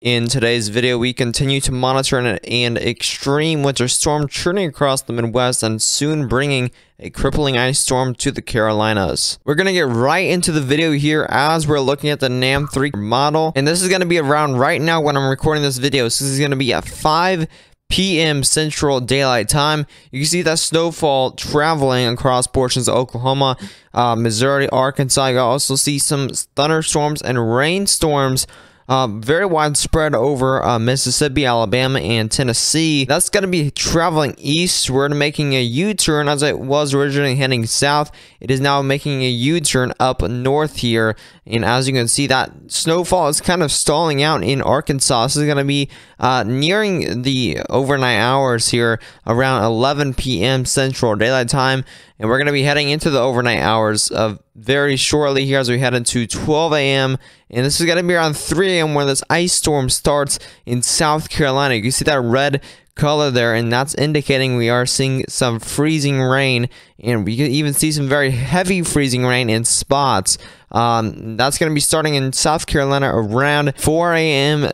In today's video, we continue to monitor an extreme winter storm churning across the Midwest and soon bringing a crippling ice storm to the Carolinas. We're going to get right into the video here as we're looking at the NAM3 model. And this is going to be around right now when I'm recording this video. So this is going to be at 5 p.m. Central Daylight Time. You can see that snowfall traveling across portions of Oklahoma, Missouri, Arkansas. You also see some thunderstorms and rainstorms very widespread over Mississippi, Alabama, and Tennessee. That's going to be traveling eastward, making a U-turn as it was originally heading south. It is now making a U-turn up north here. And as you can see, that snowfall is kind of stalling out in Arkansas. This is going to be nearing the overnight hours here around 11 p.m. Central Daylight Time. And we're going to be heading into the overnight hours very shortly here as we head into 12 a.m. And this is going to be around 3 a.m. when this ice storm starts in South Carolina. You can see that red color there, and that's indicating we are seeing some freezing rain, and we can even see some very heavy freezing rain in spots. That's going to be starting in South Carolina around 4 a.m.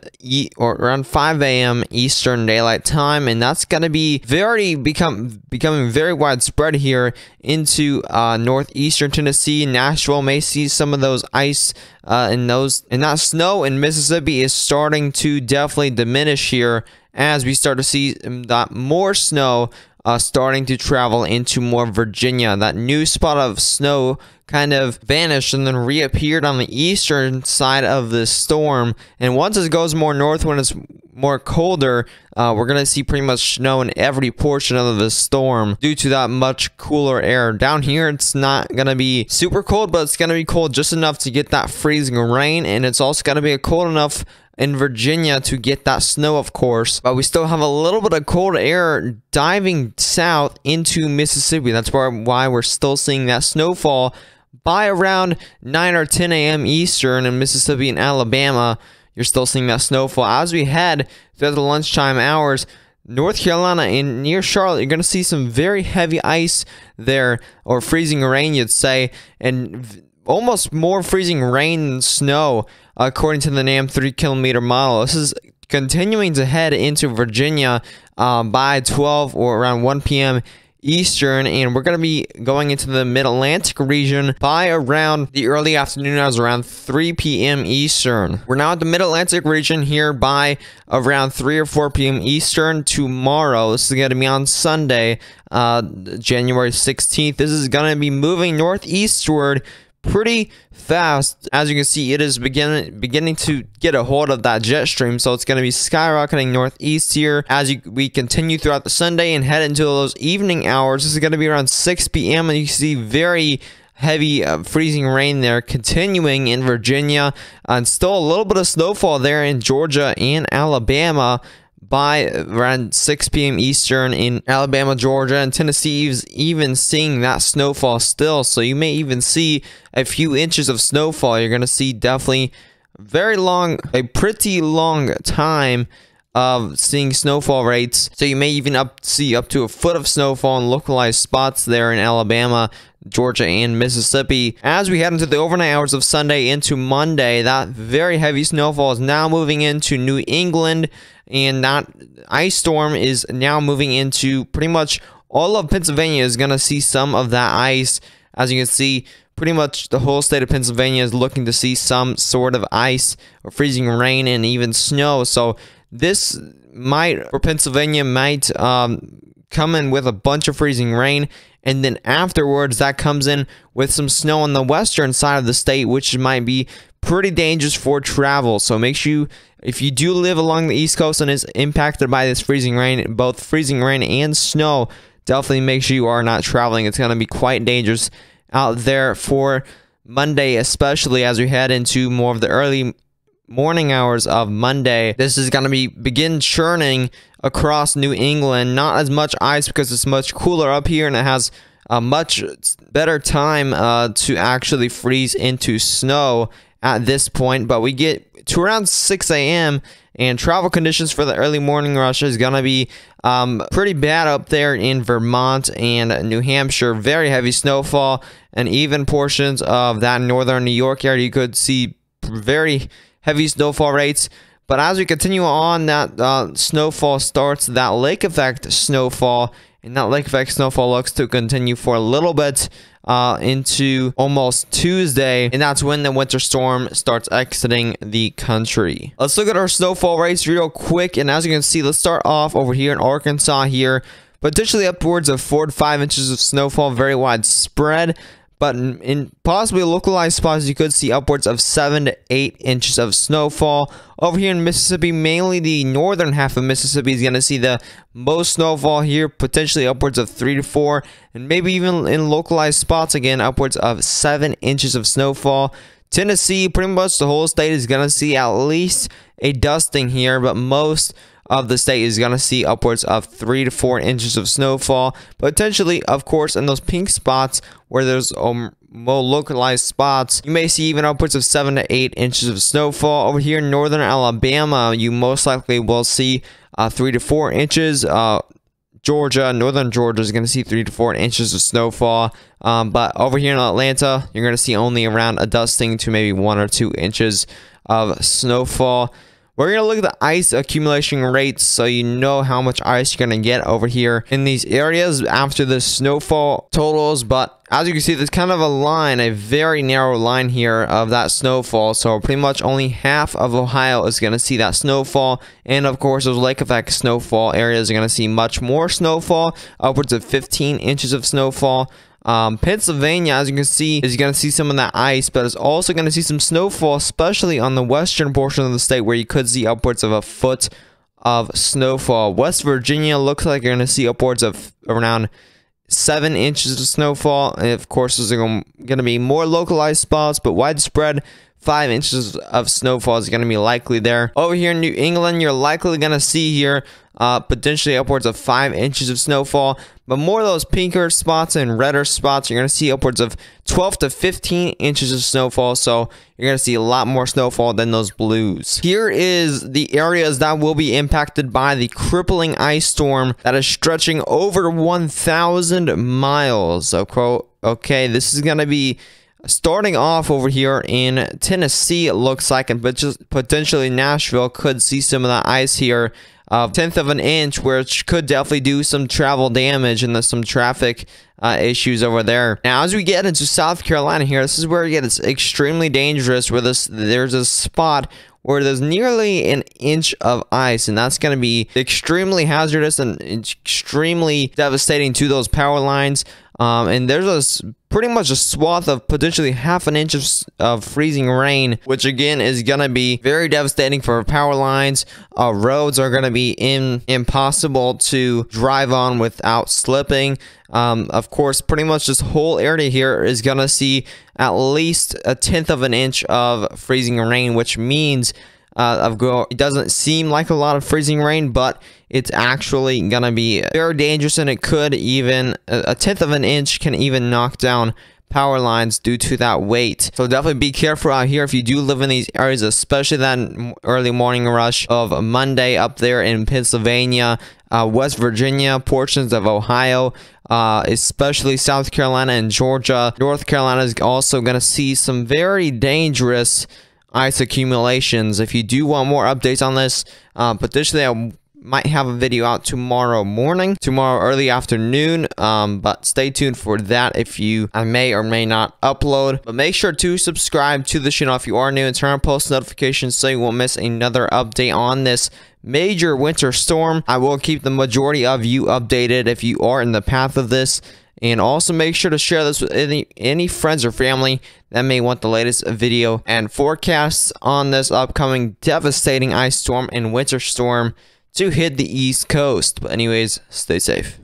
or around 5 a.m. Eastern Daylight Time, and that's going to be becoming very widespread here into northeastern Tennessee. Nashville may see some of those ice and that snow in Mississippi is starting to definitely diminish here as we start to see that more snow starting to travel into more Virginia. That new spot of snow kind of vanished and then reappeared on the eastern side of the storm. And once it goes more north, when it's more colder, we're going to see pretty much snow in every portion of the storm due to that much cooler air. Down here, it's not going to be super cold, but it's going to be cold just enough to get that freezing rain. And it's also going to be cold enough in Virginia to get that snow, of course, but we still have a little bit of cold air diving south into Mississippi. That's why we're still seeing that snowfall by around 9 or 10 a.m. Eastern in Mississippi and Alabama. You're still seeing that snowfall as we head through the lunchtime hours. North Carolina and near Charlotte, you're going to see some very heavy ice there, or freezing rain, you'd say, and almost more freezing rain than snow, according to the NAM 3-kilometer model. This is continuing to head into Virginia by 12 or around 1 p.m. Eastern, and we're going to be going into the Mid-Atlantic region by around the early afternoon hours, around 3 p.m. Eastern. We're now at the Mid-Atlantic region here by around 3 or 4 p.m. Eastern tomorrow. This is going to be on Sunday, January 16th. This is going to be moving northeastward pretty fast. As you can see, it is beginning to get a hold of that jet stream, so it's going to be skyrocketing northeast here as we continue throughout the Sunday and head into those evening hours. This is going to be around 6 p.m. and you see very heavy freezing rain there continuing in Virginia, and still a little bit of snowfall there in Georgia and Alabama by around 6 p.m. Eastern in Alabama, Georgia, and Tennessee is even seeing that snowfall still. So you may even see a few inches of snowfall. You're going to see definitely a pretty long time of seeing snowfall rates. So you may even see up to a foot of snowfall in localized spots there in Alabama, Georgia, and Mississippi. As we head into the overnight hours of Sunday into Monday, that very heavy snowfall is now moving into New England, and that ice storm is now moving into pretty much all of Pennsylvania is going to see some of that ice. As you can see, pretty much the whole state of Pennsylvania is looking to see some sort of ice or freezing rain and even snow. So this for Pennsylvania might come in with a bunch of freezing rain, and then afterwards that comes in with some snow on the western side of the state, which might be pretty dangerous for travel. So make sure if you do live along the East Coast and is impacted by this freezing rain, both freezing rain and snow, definitely make sure you are not traveling. It's going to be quite dangerous out there for Monday, especially as we head into more of the early morning hours of Monday. This is going to begin churning across New England. Not as much ice because it's much cooler up here, and it has a much better time to actually freeze into snow at this point. But we get to around 6 a.m. and travel conditions for the early morning rush is going to be pretty bad up there in Vermont and New Hampshire. Very heavy snowfall, and even portions of that northern New York area you could see very heavy snowfall rates. But as we continue on, that snowfall starts, that lake effect snowfall, and that lake effect snowfall looks to continue for a little bit into almost Tuesday, and that's when the winter storm starts exiting the country. Let's look at our snowfall rates real quick, and as you can see, let's start off over here in Arkansas here. Potentially upwards of 4 to 5 inches of snowfall, very widespread. But in possibly localized spots, you could see upwards of 7 to 8 inches of snowfall. Over here in Mississippi, mainly the northern half of Mississippi is going to see the most snowfall here, potentially upwards of 3 to 4, and maybe even in localized spots, again, upwards of 7 inches of snowfall. Tennessee, pretty much the whole state is going to see at least a dusting here, but most of the state is going to see upwards of 3 to 4 inches of snowfall. Potentially, of course, in those pink spots where there's more localized spots, you may see even upwards of 7 to 8 inches of snowfall. Over here in northern Alabama, you most likely will see 3 to 4 inches. Georgia, northern Georgia is going to see 3 to 4 inches of snowfall. But over here in Atlanta, you're going to see only around a dusting to maybe 1 or 2 inches of snowfall. We're going to look at the ice accumulation rates so you know how much ice you're going to get over here in these areas after the snowfall totals. But as you can see, there's kind of a line, a very narrow line here of that snowfall. So pretty much only half of Ohio is going to see that snowfall. And of course, those lake effect snowfall areas are going to see much more snowfall, upwards of 15 inches of snowfall. Pennsylvania, as you can see, is going to see some of that ice, but it's also going to see some snowfall, especially on the western portion of the state where you could see upwards of a foot of snowfall. West Virginia looks like you're going to see upwards of around 7 inches of snowfall. And of course, there's going to be more localized spots, but widespread 5 inches of snowfall is going to be likely there. Over here in New England, you're likely going to see here potentially upwards of 5 inches of snowfall, but more of those pinker spots and redder spots, you're going to see upwards of 12 to 15 inches of snowfall. So you're going to see a lot more snowfall than those blues. Here is the areas that will be impacted by the crippling ice storm that is stretching over 1,000 miles. Okay, this is going to be starting off over here in Tennessee, it looks like, and potentially Nashville could see some of that ice here. 1/10 of an inch, which could definitely do some travel damage and there's some traffic issues over there. Now, as we get into South Carolina here, this is where it gets extremely dangerous, where there's a spot where there's nearly an inch of ice, and that's going to be extremely hazardous and extremely devastating to those power lines. And there's pretty much a swath of potentially half an inch of freezing rain, which again is going to be very devastating for power lines. Roads are going to be impossible to drive on without slipping. Of course, pretty much this whole area here is going to see at least 1/10 of an inch of freezing rain, which means it doesn't seem like a lot of freezing rain, but it's actually gonna be very dangerous, and it could even 1/10 of an inch can even knock down power lines due to that weight. So definitely be careful out here if you do live in these areas, especially that early morning rush of Monday up there in Pennsylvania, West Virginia, portions of Ohio, especially South Carolina and Georgia. North Carolina is also going to see some very dangerous ice accumulations. If you do want more updates on this, potentially I might have a video out tomorrow early afternoon, but stay tuned for that. I may or may not upload, but make sure to subscribe to the channel if you are new and turn on post notifications so you won't miss another update on this major winter storm. I will keep the majority of you updated if you are in the path of this. And also make sure to share this with any friends or family that may want the latest video and forecasts on this upcoming devastating ice storm and winter storm to hit the East Coast. But anyways, stay safe.